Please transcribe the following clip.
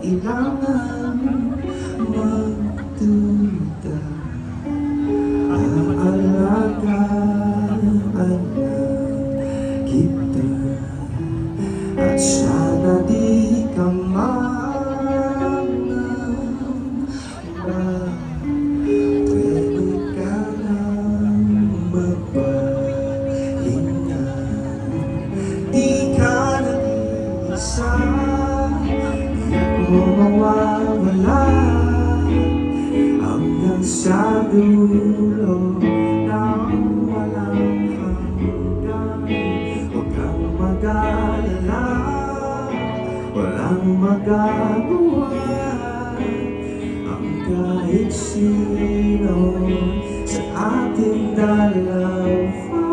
kailangan magduda. Aalagaan na kita at sana di ka mangamba. Pwede ka lang magpahinga, di ka nag-iisa. Di ako mawawala hanggang sa dulo ng walang hanggan. Huwag kang mag-alala, walang magagawa ang kahit sino sa ating dalawa.